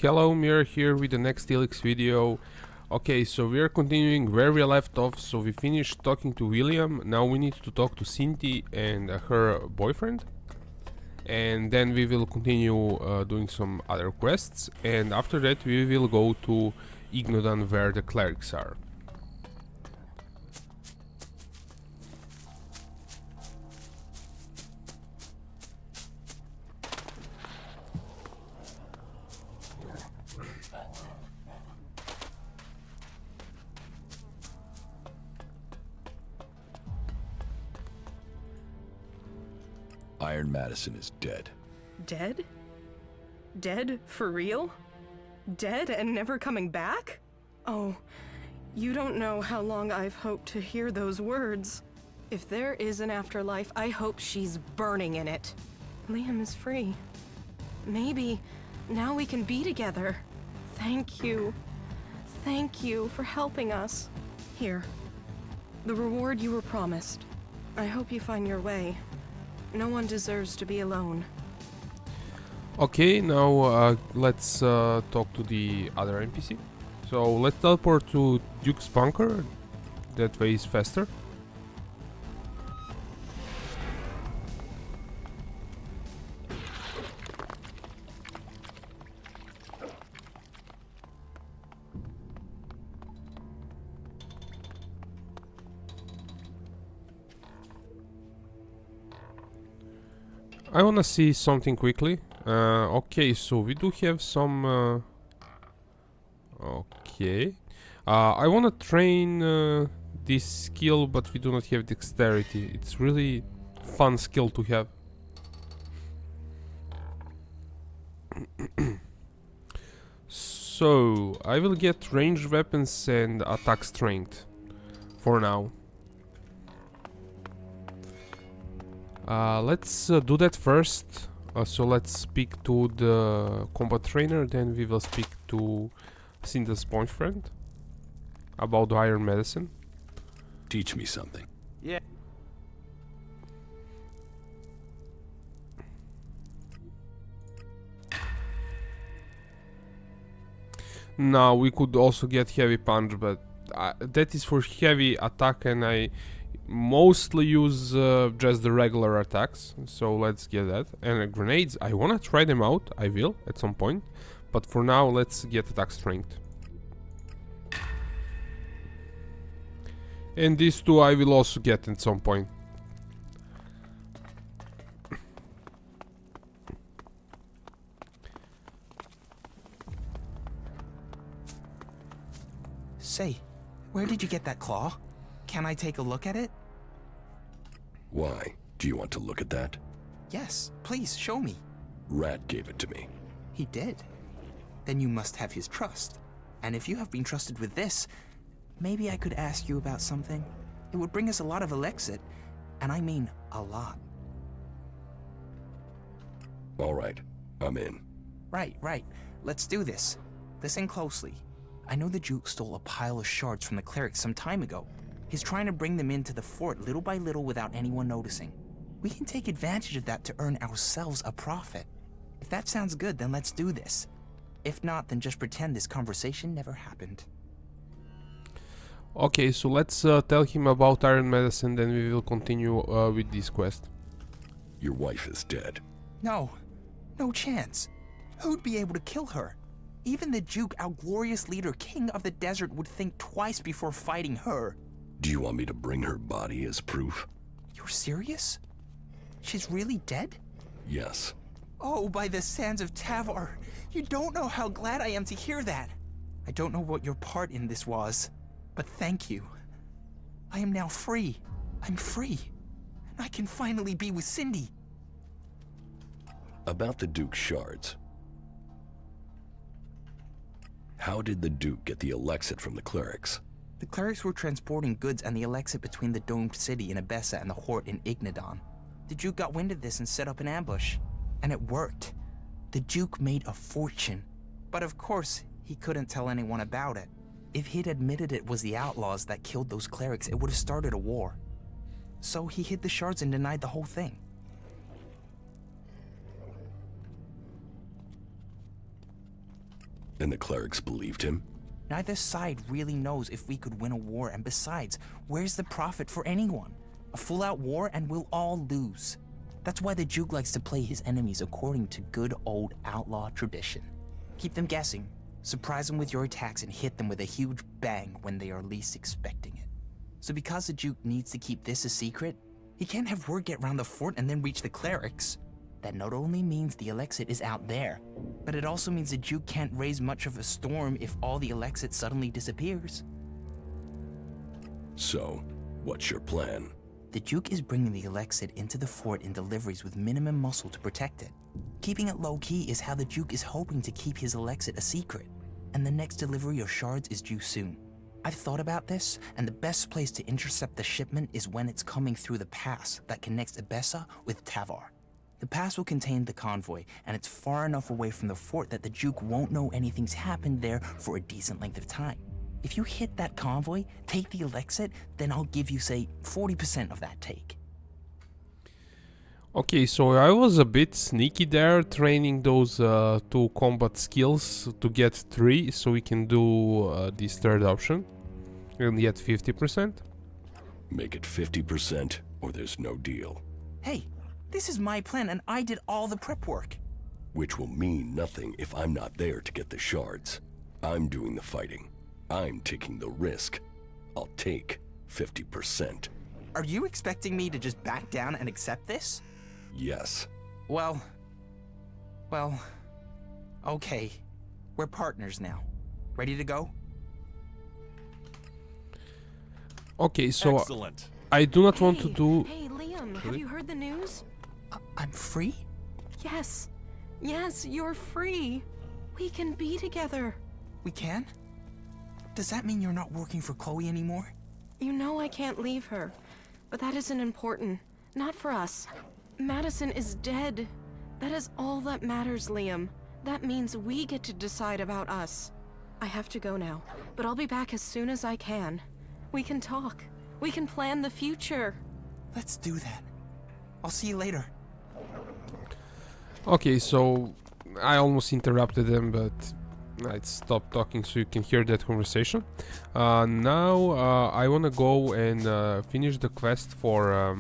Hello, Mir here with the next ELEX video. Okay, so we are continuing where we left off. So we finished talking to William. Now we need to talk to Cindy and her boyfriend. And then we will continue doing some other quests. And after that we will go to Ignodan where the clerics are. Iron Madison is dead. Dead? Dead for real? Dead and never coming back? Oh, you don't know how long I've hoped to hear those words. If there is an afterlife, I hope she's burning in it. Liam is free. Maybe now we can be together. Thank you. Thank you for helping us. Here, the reward you were promised. I hope you find your way. No one deserves to be alone. Okay, now let's talk to the other NPC. So let's teleport to Duke's bunker. That way is faster. I wanna see something quickly. Okay, so we do have some. Okay, I wanna train this skill, but we do not have dexterity. It's really fun skill to have. So I will get ranged weapons and attack strength for now. Let's do that first. So let's speak to the combat trainer, then we will speak to Cinda's boyfriend about the Iron Medicine. Teach me something. Yeah. Now we could also get heavy punch, but that is for heavy attack, and I mostly use just the regular attacks, so let's get that. And grenades, I wanna try them out. I will at some point, but for now let's get attack strength. And these two I will also get at some point. Say, where did you get that claw? Can I take a look at it? Why? Do you want to look at that? Yes, please, show me. Rat gave it to me. He did? Then you must have his trust. And if you have been trusted with this, maybe I could ask you about something. It would bring us a lot of elixir, and I mean a lot. All right, I'm in. Right. Let's do this. Listen closely. I know the Duke stole a pile of shards from the clerics some time ago. He's trying to bring them into the fort little by little without anyone noticing. We can take advantage of that to earn ourselves a profit. If that sounds good, then let's do this. If not, then just pretend this conversation never happened. Okay, so let's tell him about Iron Medicine, then we will continue with this quest. Your wife is dead. No chance. Who'd be able to kill her? Even the Duke, our glorious leader, king of the desert, would think twice before fighting her. Do you want me to bring her body as proof? You're serious? She's really dead? Yes. Oh, by the sands of Tavar. You don't know how glad I am to hear that. I don't know what your part in this was, but thank you. I am now free. I'm free. And I can finally be with Cindy. About the Duke's shards. How did the Duke get the elixir from the clerics? The clerics were transporting goods and the elixir between the domed city in Abessa and the Hort in Ignadon. The Duke got wind of this and set up an ambush. And it worked. The Duke made a fortune. But of course, he couldn't tell anyone about it. If he'd admitted it was the outlaws that killed those clerics, it would have started a war. So he hid the shards and denied the whole thing. And the clerics believed him? Neither side really knows if we could win a war, and besides, where's the profit for anyone? A full-out war and we'll all lose. That's why the Duke likes to play his enemies according to good old outlaw tradition. Keep them guessing, surprise them with your attacks, and hit them with a huge bang when they are least expecting it. So because the Duke needs to keep this a secret, he can't have word get round the fort and then reach the clerics. That not only means the Elexit is out there, but it also means the Duke can't raise much of a storm if all the Elexit suddenly disappears. So, what's your plan? The Duke is bringing the Elexit into the fort in deliveries with minimum muscle to protect it. Keeping it low-key is how the Duke is hoping to keep his Elexit a secret, and the next delivery of shards is due soon. I've thought about this, and the best place to intercept the shipment is when it's coming through the pass that connects Ebessa with Tavar. The pass will contain the convoy, and it's far enough away from the fort that the Duke won't know anything's happened there for a decent length of time. If you hit that convoy, take the Elexit, then I'll give you, say, 40% of that take. Okay, so I was a bit sneaky there, training those 2 combat skills to get 3, so we can do this third option and get 50%. Make it 50% or there's no deal. Hey, this is my plan and I did all the prep work. Which will mean nothing if I'm not there to get the shards. I'm doing the fighting. I'm taking the risk. I'll take 50%. Are you expecting me to just back down and accept this? Yes. Well, okay. We're partners now. Ready to go? Okay, so Excellent. I do not want to do... Hey, Liam, have you heard the news? I'm free? Yes. Yes, you're free. We can be together. We can? Does that mean you're not working for Chloe anymore? You know I can't leave her, but that isn't important. Not for us. Madison is dead. That is all that matters, Liam. That means we get to decide about us. I have to go now, but I'll be back as soon as I can. We can talk. We can plan the future. Let's do that. I'll see you later. Okay, so I almost interrupted them, but I stopped talking so you can hear that conversation. Now I want to go and finish the quest for...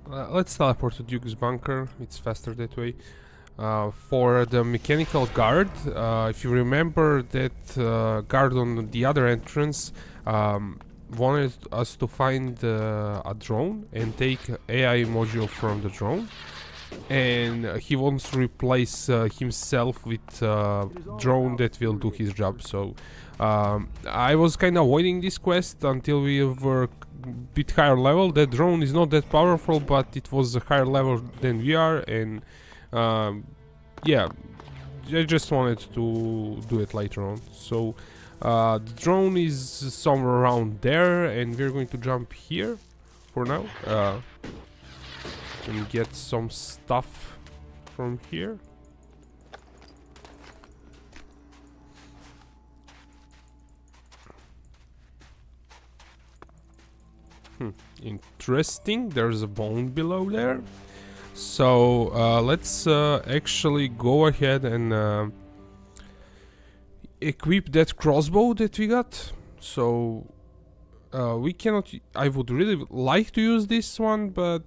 let's teleport to Duke's bunker, it's faster that way. For the mechanical guard, if you remember that guard on the other entrance wanted us to find a drone and take AI module from the drone, and he wants to replace himself with a drone that will do his job. So I was kind of avoiding this quest until we were a bit higher level. That drone is not that powerful, but it was a higher level than we are, and yeah, I just wanted to do it later on. So the drone is somewhere around there, and we're going to jump here for now and get some stuff from here. Interesting, there's a bone below there. So let's actually go ahead and equip that crossbow that we got. So we cannot... I would really like to use this one, but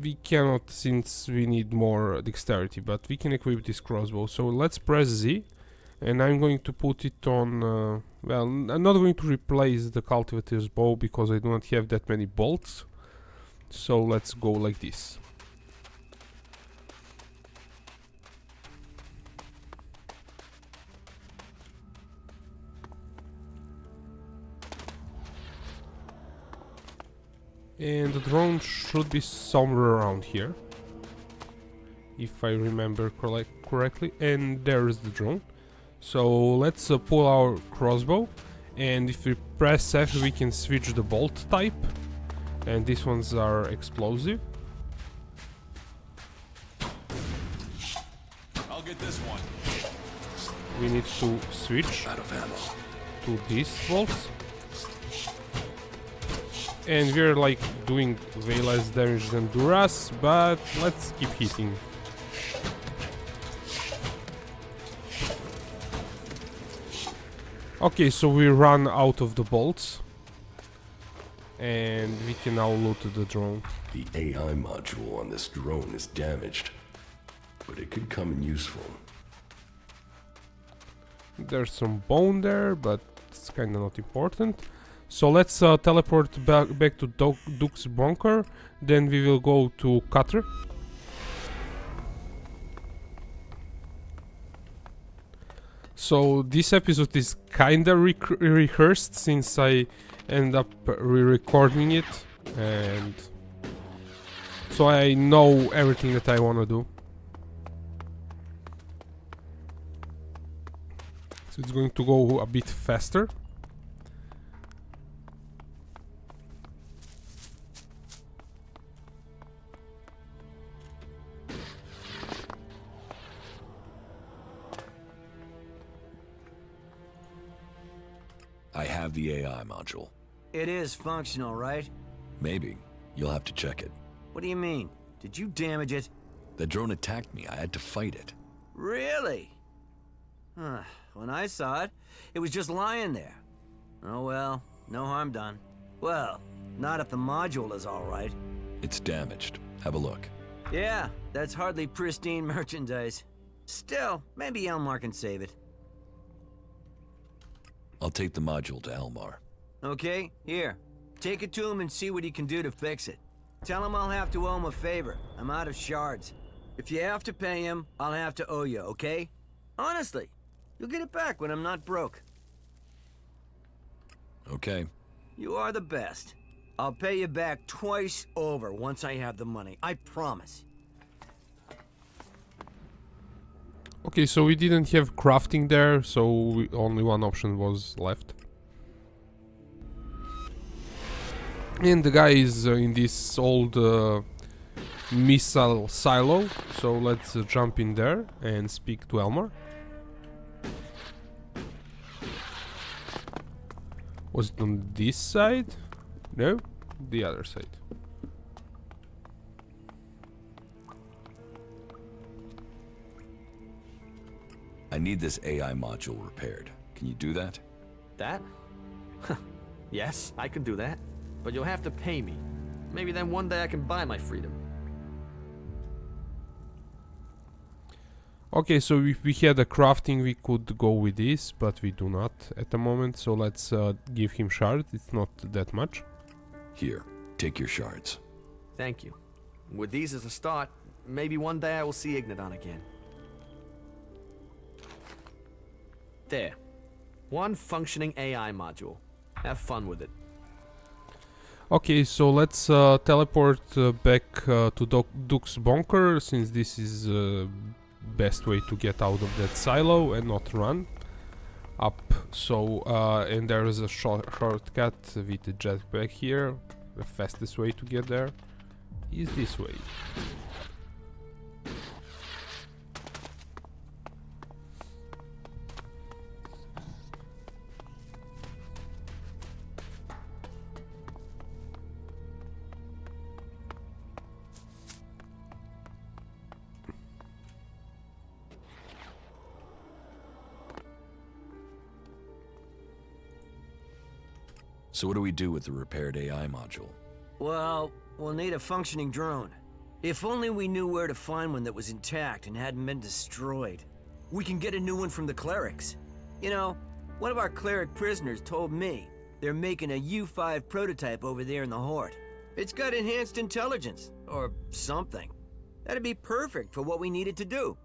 we cannot since we need more dexterity, but we can equip this crossbow. So let's press Z, and I'm going to put it on... well, I'm not going to replace the cultivator's bow because I do not have that many bolts. So let's go like this. And the drone should be somewhere around here, if I remember correctly. And there's the drone. So let's pull our crossbow, and if we press F we can switch the bolt type, and these ones are explosive. I'll get this one. We need to switch Out of ammo. to these bolts, and we're like doing way less damage than Duras, but let's keep hitting. Okay, so we run out of the bolts. And we can now loot the drone. The AI module on this drone is damaged, but it could come in useful. There's some bone there, but it's kind of not important. So let's teleport back to Duke's bunker. Then we will go to Cutter. So this episode is kinda rehearsed since I end up re-recording it, and so I know everything that I wanna do. So it's going to go a bit faster. I have the AI module. It is functional, right? Maybe. You'll have to check it. What do you mean? Did you damage it? The drone attacked me. I had to fight it. Really? When I saw it, it was just lying there. Oh well, no harm done. Well, not if the module is all right. It's damaged. Have a look. Yeah, that's hardly pristine merchandise. Still, maybe Elmar can save it. I'll take the module to Elmar. Okay, here. Take it to him and see what he can do to fix it. Tell him I'll have to owe him a favor. I'm out of shards. If you have to pay him, I'll have to owe you, okay? Honestly, you'll get it back when I'm not broke. Okay. You are the best. I'll pay you back twice over once I have the money. I promise. Okay, so we didn't have crafting there, so only one option was left. And the guy is in this old missile silo, so let's jump in there and speak to Elmar. Was it on this side? No, the other side. I need this AI module repaired. Can you do that? That? Yes, I can do that. But you'll have to pay me. Maybe then one day I can buy my freedom. Okay, so if we had a crafting, we could go with this, but we do not at the moment. So let's give him shards. It's not that much. Here, take your shards. Thank you. With these as a start, maybe one day I will see Ignadon again. There. One functioning AI module. Have fun with it. Okay, so let's teleport back to Duke's bunker, since this is best way to get out of that silo and not run up. So and there is a shortcut with the jetpack here. The fastest way to get there is this way. So what do we do with the repaired AI module? Well, we'll need a functioning drone. If only we knew where to find one that was intact and hadn't been destroyed. We can get a new one from the clerics. You know, one of our cleric prisoners told me they're making a U-5 prototype over there in the Horde. It's got enhanced intelligence, or something. That'd be perfect for what we needed to do.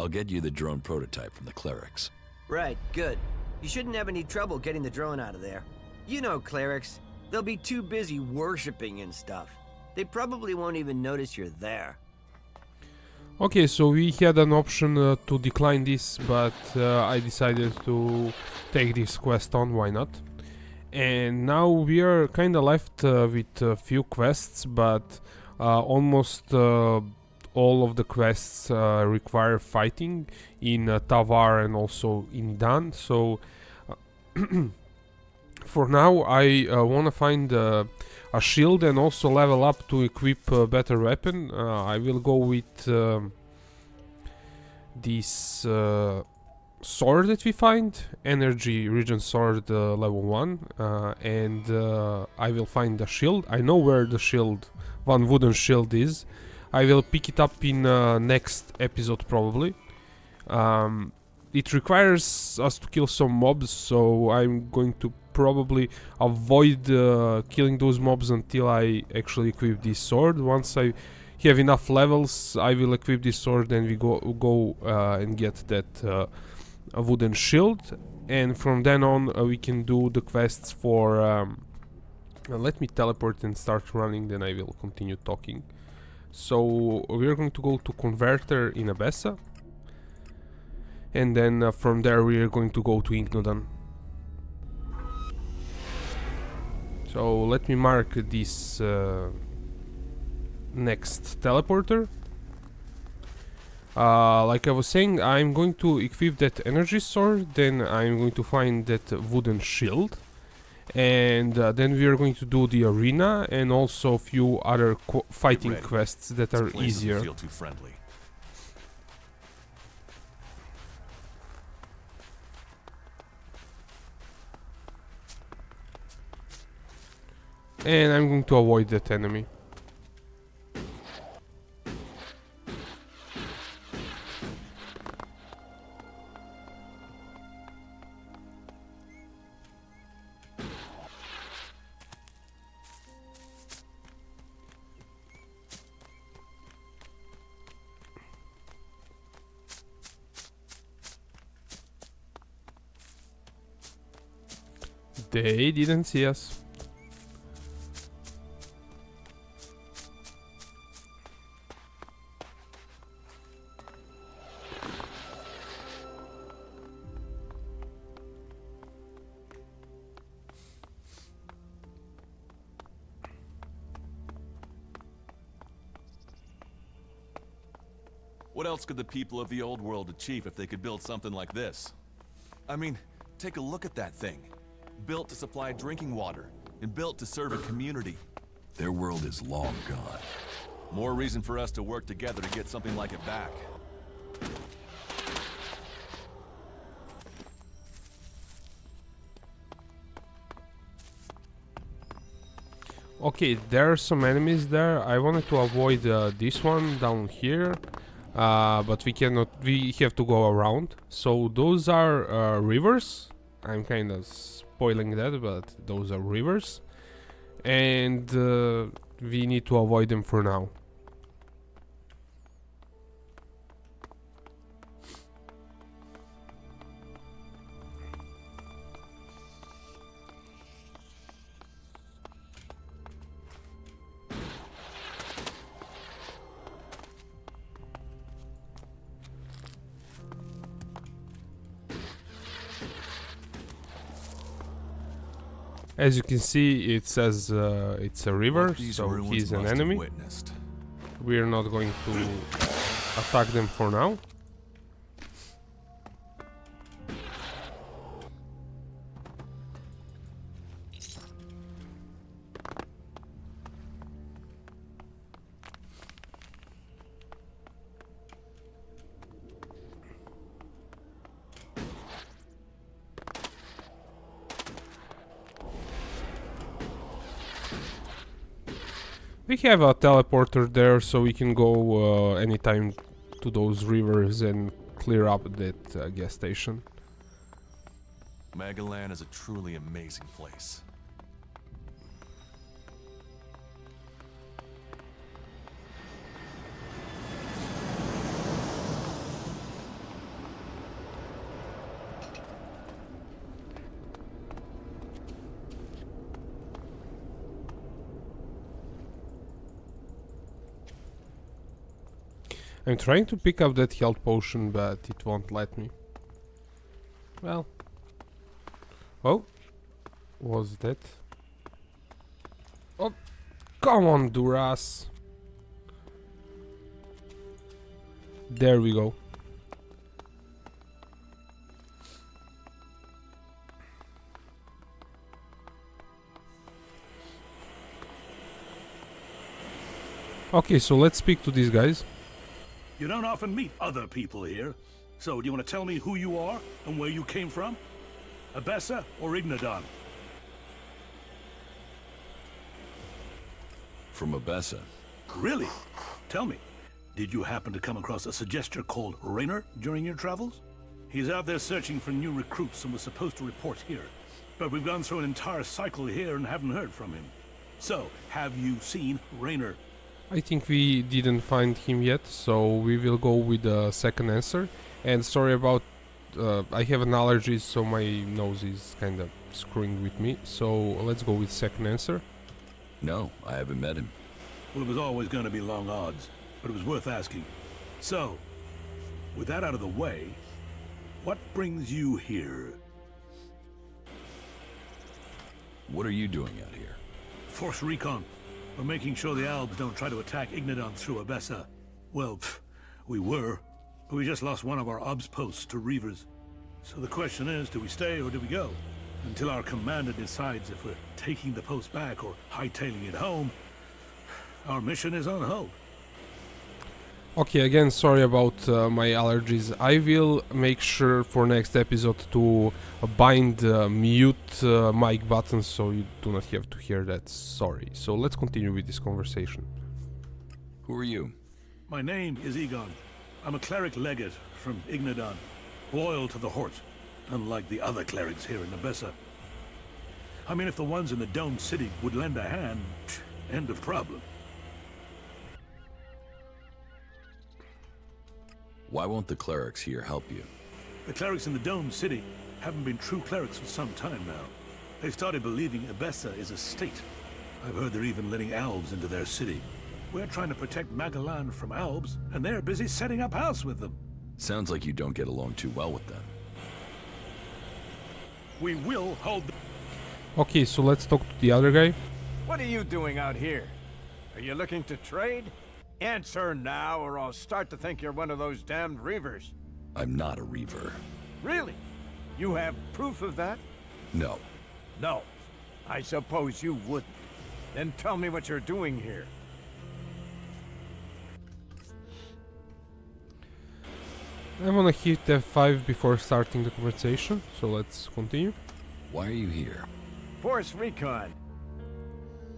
I'll get you the drone prototype from the clerics. Right, good. You shouldn't have any trouble getting the drone out of there. You know clerics. They'll be too busy worshipping and stuff. They probably won't even notice you're there. Okay, so we had an option to decline this, but I decided to take this quest on, why not? And now we are kinda left with a few quests, but almost all of the quests require fighting in Tavar and also in Dan. So for now I wanna find a shield and also level up to equip a better weapon. I will go with this sword that we find, energy region sword level 1, and I will find the shield. I know where the shield, one wooden shield is. I will pick it up in next episode probably. It requires us to kill some mobs, so I'm going to probably avoid killing those mobs until I actually equip this sword. Once I have enough levels, I will equip this sword and we go and get that a wooden shield, and from then on we can do the quests for let me teleport and start running, then I will continue talking. So we're going to go to converter in Abessa, and then from there we are going to go to Ignodan. So let me mark this next teleporter. Like I was saying, I'm going to equip that energy sword, then I'm going to find that wooden shield, and then we are going to do the arena and also a few other fighting quests that are easier. Feel too friendly. And I'm going to avoid that enemy. They didn't see us. What else could the people of the old world achieve if they could build something like this? I mean, take a look at that thing. Built to supply drinking water, and built to serve a community. Their world is long gone. More reason for us to work together to get something like it back. Okay, there are some enemies there. I wanted to avoid this one down here, but we cannot. We have to go around. So those are rivers. I'm kind of spoiling that, but those are rivers, and we need to avoid them for now. As you can see, it says it's a river, so he's an enemy. We are not going to attack them for now. We have a teleporter there, so we can go anytime to those rivers and clear up that gas station. Magalan is a truly amazing place. I'm trying to pick up that health potion, but it won't let me. Well. Oh. Was that? Oh. Come on, Duras. There we go. Okay, so let's speak to these guys. You don't often meet other people here. So, do you want to tell me who you are and where you came from? Abessa or Ignadon? From Abessa. Really? Tell me, did you happen to come across a suggester called Raynor during your travels? He's out there searching for new recruits and was supposed to report here. But we've gone through an entire cycle here and haven't heard from him. So, have you seen Raynor? I think we didn't find him yet, so we will go with the second answer. And sorry about, I have an allergy, so my nose is kind of screwing with me. So let's go with second answer. No, I haven't met him. Well, it was always going to be long odds, but it was worth asking. So, with that out of the way, what brings you here? What are you doing out here? Force recon. We're making sure the Albs don't try to attack Ignadon through Abessa. Well, we were, but we just lost one of our obs posts to Reavers. So the question is, do we stay or do we go? Until our commander decides if we're taking the post back or hightailing it home, our mission is on hold. Okay, again, sorry about my allergies. I will make sure for next episode to bind mute mic button so you do not have to hear that. Sorry. So let's continue with this conversation. Who are you? My name is Egon. I'm a cleric legate from Ignadon, loyal to the Hort, unlike the other clerics here in Abessa. I mean, if the ones in the Dome City would lend a hand, end of problem. Why won't the clerics here help you? The clerics in the Dome City haven't been true clerics for some time now. They've started believing Abessa is a state. I've heard they're even letting Albs into their city. We're trying to protect Magalan from Albs, and they're busy setting up house with them. Sounds like you don't get along too well with them. We will hold the... Okay, so let's talk to the other guy. What are you doing out here? Are you looking to trade? Answer now, or I'll start to think you're one of those damned Reavers. I'm not a Reaver. Really? You have proof of that? No. No. I suppose you wouldn't. Then tell me what you're doing here. I'm gonna hit F5 before starting the conversation, so let's continue. Why are you here? Force recon.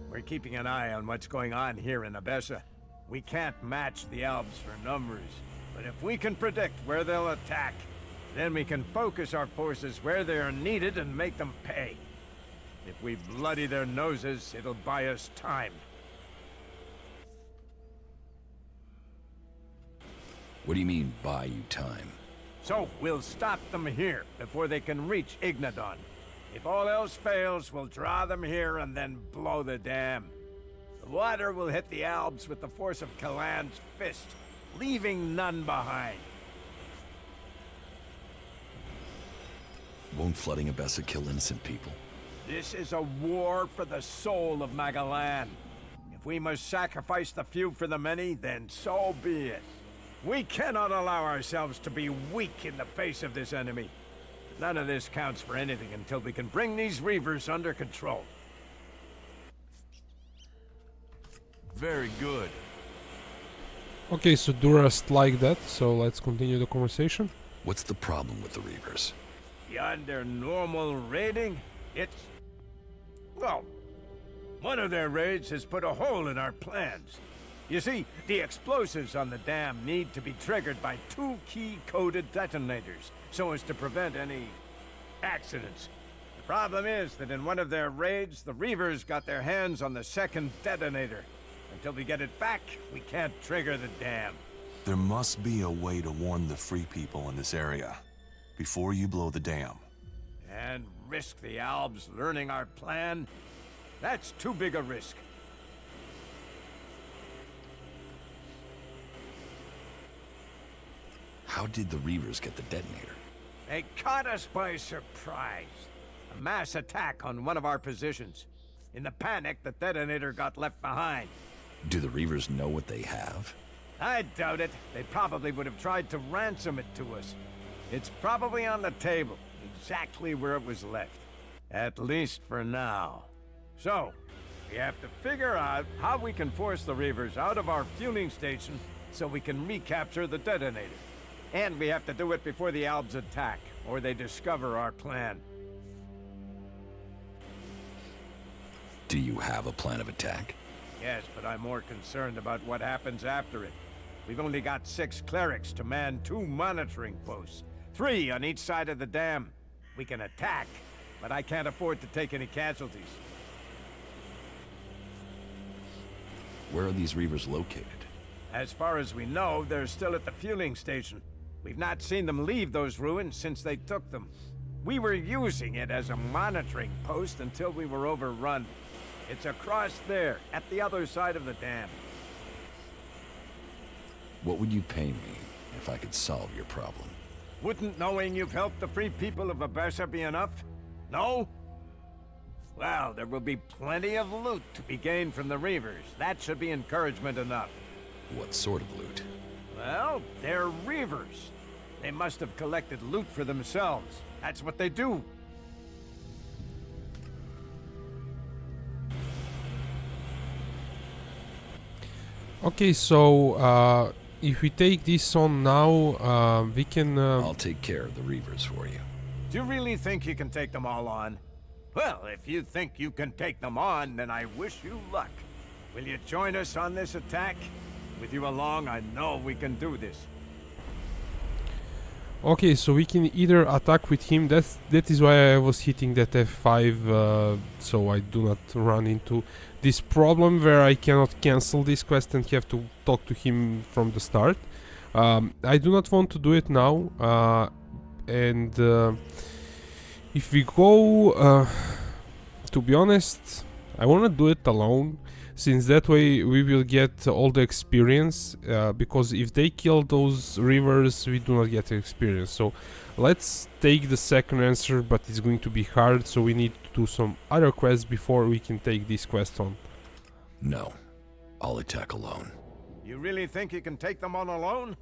We're keeping an eye on what's going on here in Abessa. We can't match the Albs for numbers, but if we can predict where they'll attack, then we can focus our forces where they are needed and make them pay. If we bloody their noses, it'll buy us time. What do you mean, buy you time? So we'll stop them here before they can reach Ignadon. If all else fails, we'll draw them here and then blow the dam. The water will hit the Albs with the force of Kalan's fist, leaving none behind. Won't flooding Abessa kill innocent people? This is a war for the soul of Magalan. If we must sacrifice the few for the many, then so be it. We cannot allow ourselves to be weak in the face of this enemy. None of this counts for anything until we can bring these Reavers under control. Very good. Okay, so Durast like that, so let's continue the conversation. What's the problem with the Reavers? Beyond their normal raiding, it's... well, one of their raids has put a hole in our plans. You see, the explosives on the dam need to be triggered by 2 key-coded detonators, so as to prevent any accidents. The problem is that in one of their raids, the Reavers got their hands on the second detonator. Until we get it back, we can't trigger the dam. There must be a way to warn the free people in this area before you blow the dam. And risk the Albs learning our plan? That's too big a risk. How did the Reavers get the detonator? They caught us by surprise. A mass attack on one of our positions. In the panic, the detonator got left behind. Do the Reavers know what they have? I doubt it. They probably would have tried to ransom it to us. It's probably on the table, exactly where it was left. At least for now. So, we have to figure out how we can force the Reavers out of our fueling station so we can recapture the detonator. And we have to do it before the Albs attack, or they discover our plan. Do you have a plan of attack? Yes, but I'm more concerned about what happens after it. We've only got 6 clerics to man 2 monitoring posts, 3 on each side of the dam. We can attack, but I can't afford to take any casualties. Where are these reavers located? As far as we know, they're still at the fueling station. We've not seen them leave those ruins since they took them. We were using it as a monitoring post until we were overrun. It's across there, at the other side of the dam. What would you pay me if I could solve your problem? Wouldn't knowing you've helped the free people of Abessa be enough? No? Well, there will be plenty of loot to be gained from the Reavers. That should be encouragement enough. What sort of loot? Well, they're Reavers. They must have collected loot for themselves. That's what they do. Okay, so if we take this on now, we can... I'll take care of the reavers for you. Do you really think you can take them all on? Well, if you think you can take them on, then I wish you luck. Will you join us on this attack? With you along, I know we can do this. Okay, so we can either attack with him. That is why I was hitting that F5, so I do not run into this problem where I cannot cancel this quest and have to talk to him from the start. I do not want to do it now, and if we go, to be honest, I want to do it alone, since that way we will get all the experience, because if they kill those rivers we do not get experience. So let's take the second answer, but it's going to be hard, so we need to do some other quests before we can take this quest on. No, I'll attack alone. You really think you can take them on alone?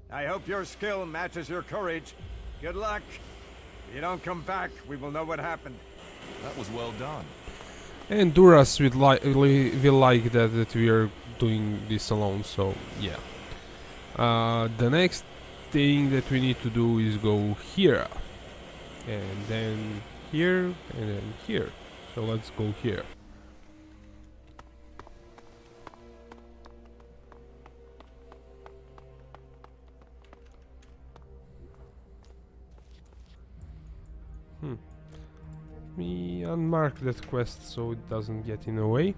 I hope your skill matches your courage. Good luck. If you don't come back, we will know what happened. That was well done. And Duras will like that we are doing this alone, so yeah. The next thing that we need to do is go here, and then here, and then here. So let's go here. We unmark that quest so it doesn't get in the way.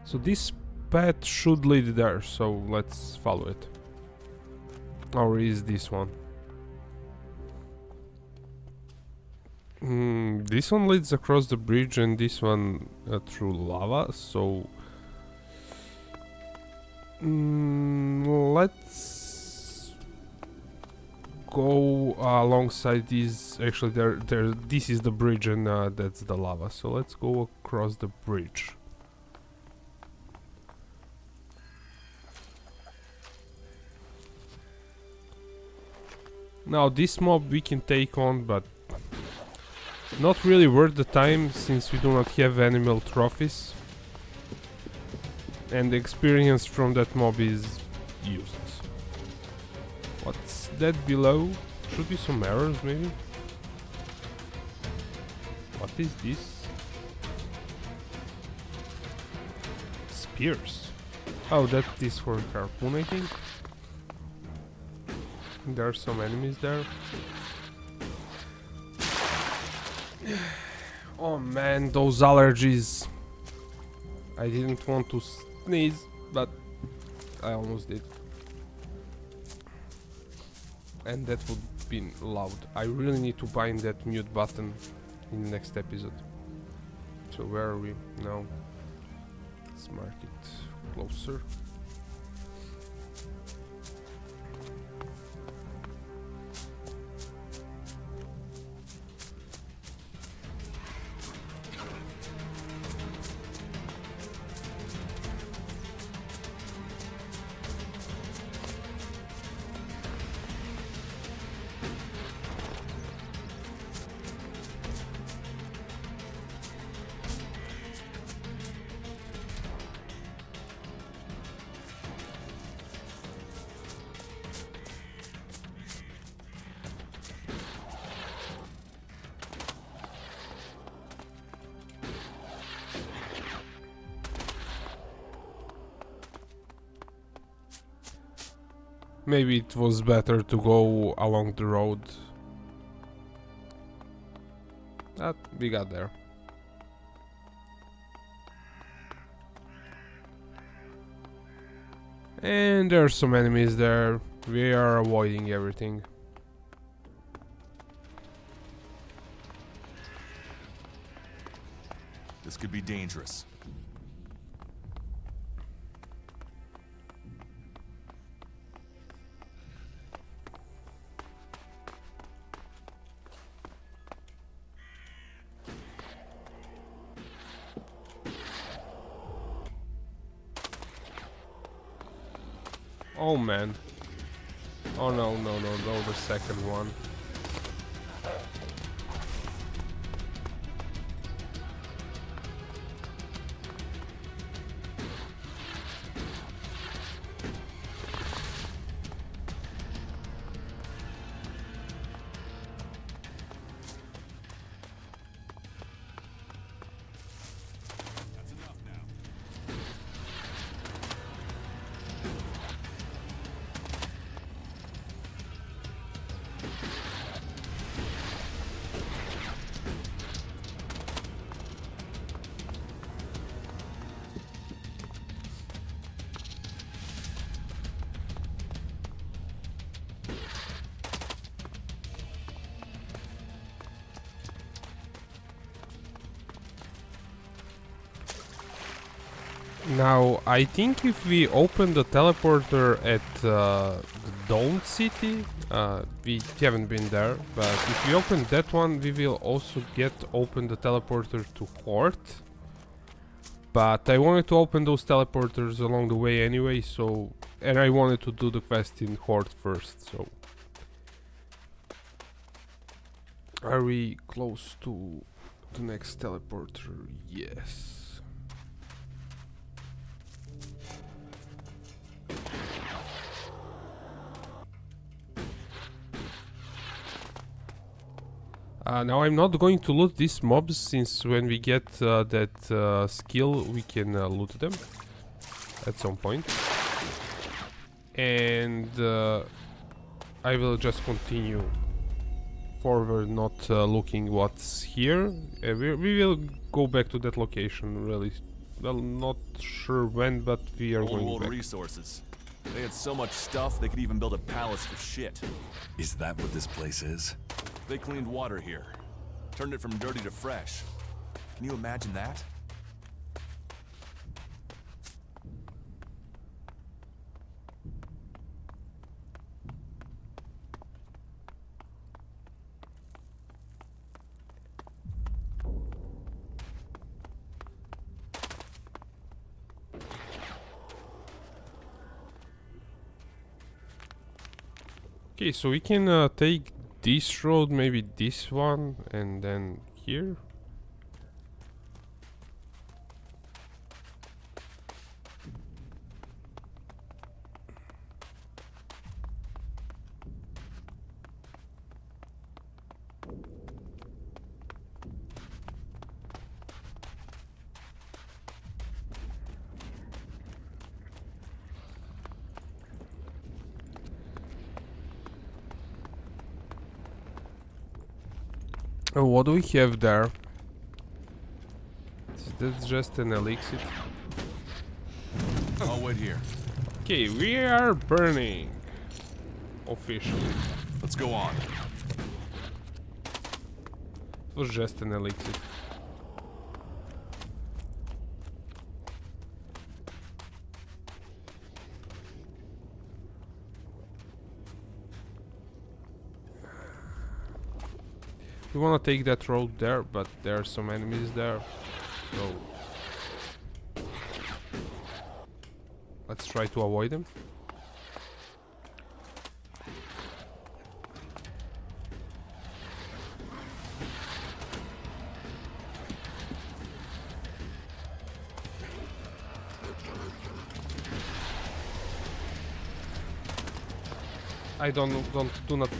So this path should lead there, so let's follow it. Or is this one? This one leads across the bridge and this one through lava, so let's go alongside these. Actually, this is the bridge and that's the lava, so let's go across the bridge. Now this mob we can take on, but not really worth the time since we do not have animal trophies, and the experience from that mob is useless. What's that below? Should be some arrows maybe? What is this? Spears. Oh, that is for harpoon, I think. There are some enemies there. Oh man, those allergies. I didn't want to sneeze, but I almost did. And that would be loud. I really need to find that mute button in the next episode. So where are we now? Let's mark it closer. maybe it was better to go along the road. But we got there. And there are some enemies there. We are avoiding everything. This could be dangerous. Oh man. Oh no, the second one. Now, I think if we open the teleporter at the Domed City, we haven't been there, but if we open that one, we will also open the teleporter to Hort. But I wanted to open those teleporters along the way anyway, so... And I wanted to do the quest in Hort first, so... Are we close to the next teleporter? Yes. Now I'm not going to loot these mobs, since when we get that skill we can loot them at some point. And I will just continue forward, not looking what's here. We will go back to that location really. Well, not sure when, but we are going Old back. resources. They had so much stuff they could even build a palace for shit. Is that what this place is? They cleaned water here, turned it from dirty to fresh. Can you imagine that? Okay, so we can take this road, maybe this one, and then here. Oh, what do we have there? That's just an elixir. I'll wait here. Okay, we are burning. Officially. Let's go on. It was just an elixir. We wanna take that road there, but there are some enemies there, so let's try to avoid them. I do not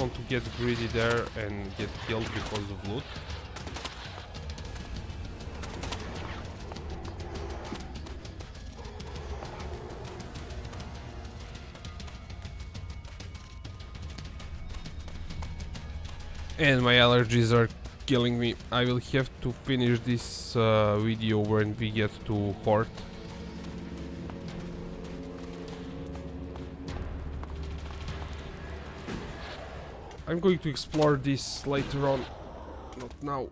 want to get greedy there and get killed because of loot. And my allergies are killing me. I will have to finish this video when we get to Hort. I'm going to explore this later on, not now.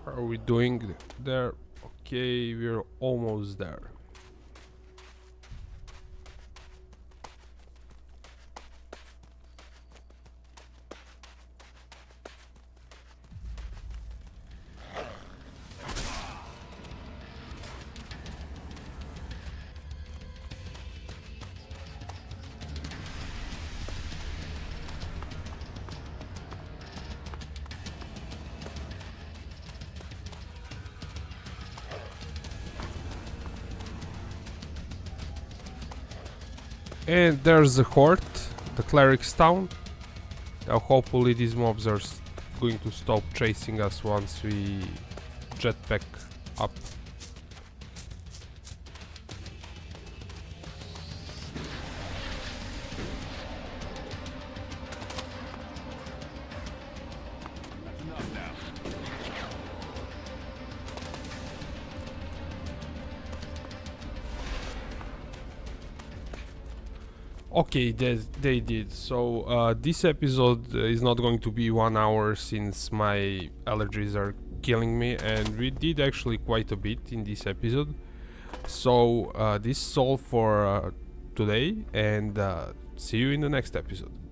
How are we doing there? Okay, we're almost there. And there's the Hort, the cleric's town. Now hopefully these mobs are going to stop chasing us once we jetpack up. Okay, they did. So this episode is not going to be 1 hour since my allergies are killing me, and we did actually quite a bit in this episode. So this is all for today, and see you in the next episode.